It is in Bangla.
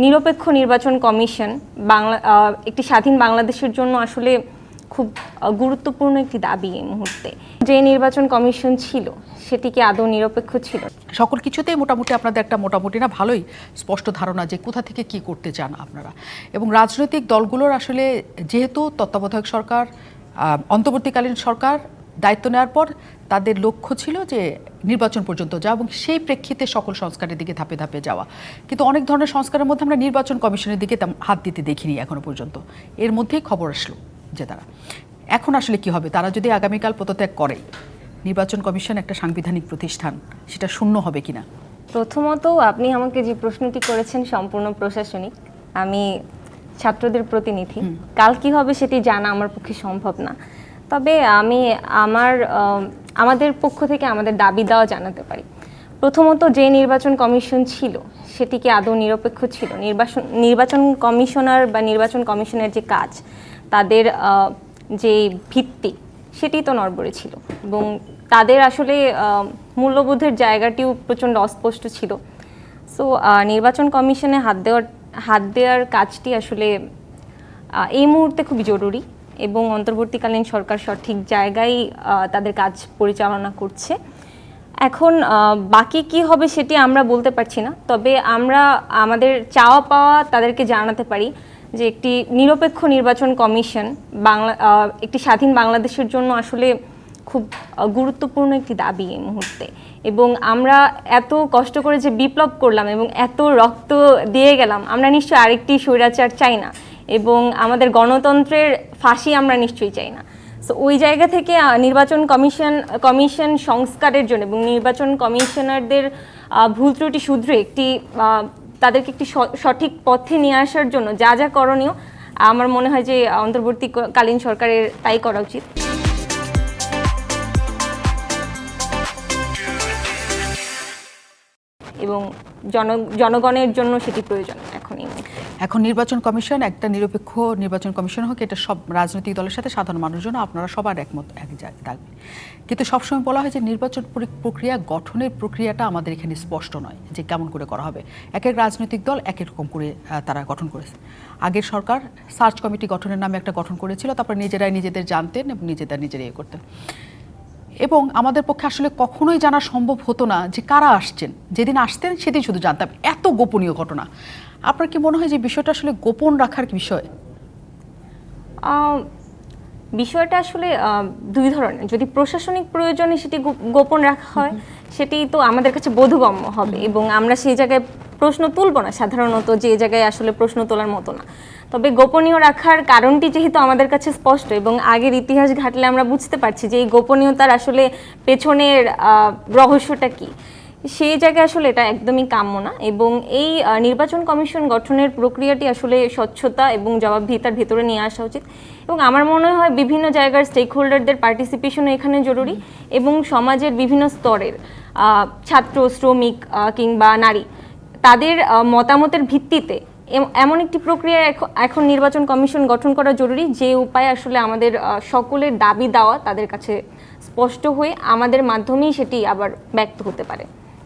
নিরপেক্ষ নির্বাচন কমিশন একটি স্বাধীন বাংলাদেশের জন্য আসলে খুব গুরুত্বপূর্ণ একটি দাবি এই মুহূর্তে। যে নির্বাচন কমিশন ছিল সেটি কি আদৌ নিরপেক্ষ ছিল? সকল কিছুতেই মোটামুটি আপনাদের একটা মোটামুটি না ভালোই স্পষ্ট ধারণা যে কোথা থেকে কি করতে চান আপনারা, এবং রাজনৈতিক দলগুলোর আসলে যেহেতু তত্ত্বাবধায়ক সরকার, অন্তর্বর্তীকালীন সরকার দায়িত্ব নেওয়ার পর তাদের লক্ষ্য ছিল যে নির্বাচন পর্যন্ত যাওয়া এবং সেই প্রেক্ষিতে সকল সংস্কারের দিকে ধাপে ধাপে যাওয়া। কিন্তু অনেক ধরনের সংস্কারের মধ্যে আমরা নির্বাচন কমিশনের দিকে হাত দিতে দেখিনি এখনো পর্যন্ত। এর মধ্যেই খবর আসলো যে তারা এখন আসলে কি হবে, তারা যদি আগামীকাল পদত্যাগ করে, নির্বাচন কমিশন একটা সাংবিধানিক প্রতিষ্ঠান, সেটা শূন্য হবে কিনা? প্রথমত আপনি আমাকে যে প্রশ্নটি করেছেন সম্পূর্ণ প্রশাসনিক, আমি ছাত্রদের প্রতিনিধি, কাল কি হবে সেটি জানা আমার পক্ষে সম্ভব না। তবে আমি আমাদের পক্ষ থেকে আমাদের দাবি দেওয়া জানাতে পারি। প্রথমত, যে নির্বাচন কমিশন ছিল সেটি কি আদৌ নিরপেক্ষ ছিল? নির্বাচন কমিশনার বা নির্বাচন কমিশনের যে কাজ, তাদের যে ভিত্তি সেটি তো নড়বড়ে ছিল এবং তাদের আসলে মূল্যবোধের জায়গাটিও প্রচণ্ড অস্পষ্ট ছিল। সো নির্বাচন কমিশনে হাত দেওয়ার কাজটি আসলে এই মুহূর্তে খুবই জরুরি এবং অন্তর্বর্তীকালীন সরকার সঠিক জায়গায় তাদের কাজ পরিচালনা করছে। এখন বাকি কি হবে সেটি আমরা বলতে পারছি না, তবে আমরা আমাদের চাওয়া পাওয়া তাদেরকে জানাতে পারি যে একটি নিরপেক্ষ নির্বাচন কমিশন একটি স্বাধীন বাংলাদেশের জন্য আসলে খুব গুরুত্বপূর্ণ একটি দাবি এই মুহূর্তে। এবং আমরা এত কষ্ট করে যে বিপ্লব করলাম এবং এত রক্ত দিয়ে গেলাম, আমরা নিশ্চয়ই আরেকটি স্বৈরাচার চাই না এবং আমাদের গণতন্ত্রের ফাঁসি আমরা নিশ্চয়ই চাই না। সো ওই জায়গা থেকে নির্বাচন কমিশন সংস্কারের জন্য এবং নির্বাচন কমিশনারদের ভুল ত্রুটি শুধরে তাদেরকে একটি সঠিক পথে নিয়ে আসার জন্য যা যা করণীয়, আমার মনে হয় যে অন্তর্বর্তীকালীন সরকারের তাই করা উচিত। এবং জনগণের জন্য সেটি প্রয়োজন এখন নির্বাচন কমিশন একটা নিরপেক্ষ নির্বাচন কমিশন হোক, এটা সব রাজনৈতিক দলের সাথে সাধারণ মানুষজন আপনারা সবার একমত এক জায়গায় থাকবে। কিন্তু সবসময় বলা হয় যে নির্বাচন প্রক্রিয়া গঠনের প্রক্রিয়াটা আমাদের এখানে স্পষ্ট নয় যে কেমন করে করা হবে। এক এক রাজনৈতিক দল এক এক রকম করে তারা গঠন করেছে। আগের সরকার সার্চ কমিটি গঠনের নামে একটা গঠন করেছিল, তারপর নিজেরাই নিজেদের জানতেন এবং নিজেরাই করতেন। এবং আমাদের পক্ষে আসলে কখনোই জানা সম্ভব হতো না যে কারা আসছেন। যেদিন আসতেন সেদিন শুধু জানতাম, এত গোপনীয় ঘটনা। আপনার কি মনে হয় যে বিষয়টা আসলে গোপন রাখার বিষয়? বিষয়টা আসলে দুই ধরনের। যদি প্রশাসনিক প্রয়োজনে সেটি গোপন রাখা হয়, সেটি তো আমাদের কাছে বোধগম্য হবে এবং আমরা সেই জায়গায় প্রশ্ন তুলব না, সাধারণত যে জায়গায় আসলে প্রশ্ন তোলার মতো না। তবে গোপনীয় রাখার কারণটি যেহেতু আমাদের কাছে স্পষ্ট এবং আগের ইতিহাস ঘাটলে আমরা বুঝতে পারছি যে এই গোপনীয়তার আসলে পেছনের রহস্যটা কি, সেই জায়গায় আসলে এটা একদমই কাম্য না। এবং এই নির্বাচন কমিশন গঠনের প্রক্রিয়াটি আসলে স্বচ্ছতা এবং জবাবদিহিতার ভেতরে নিয়ে আসা উচিত এবং আমার মনে হয় বিভিন্ন জায়গার স্টেক হোল্ডারদের পার্টিসিপেশনও এখানে জরুরি এবং সমাজের বিভিন্ন স্তরের ছাত্র, শ্রমিক কিংবা নারী, তাদের মতামতের ভিত্তিতে এমন একটি প্রক্রিয়া এখন নির্বাচন কমিশন গঠন করা জরুরি যে উপায়ে আসলে আমাদের সকলের দাবি দেওয়া তাদের কাছে স্পষ্ট হয়ে আমাদের মাধ্যমেই সেটি আবার ব্যক্ত হতে পারে।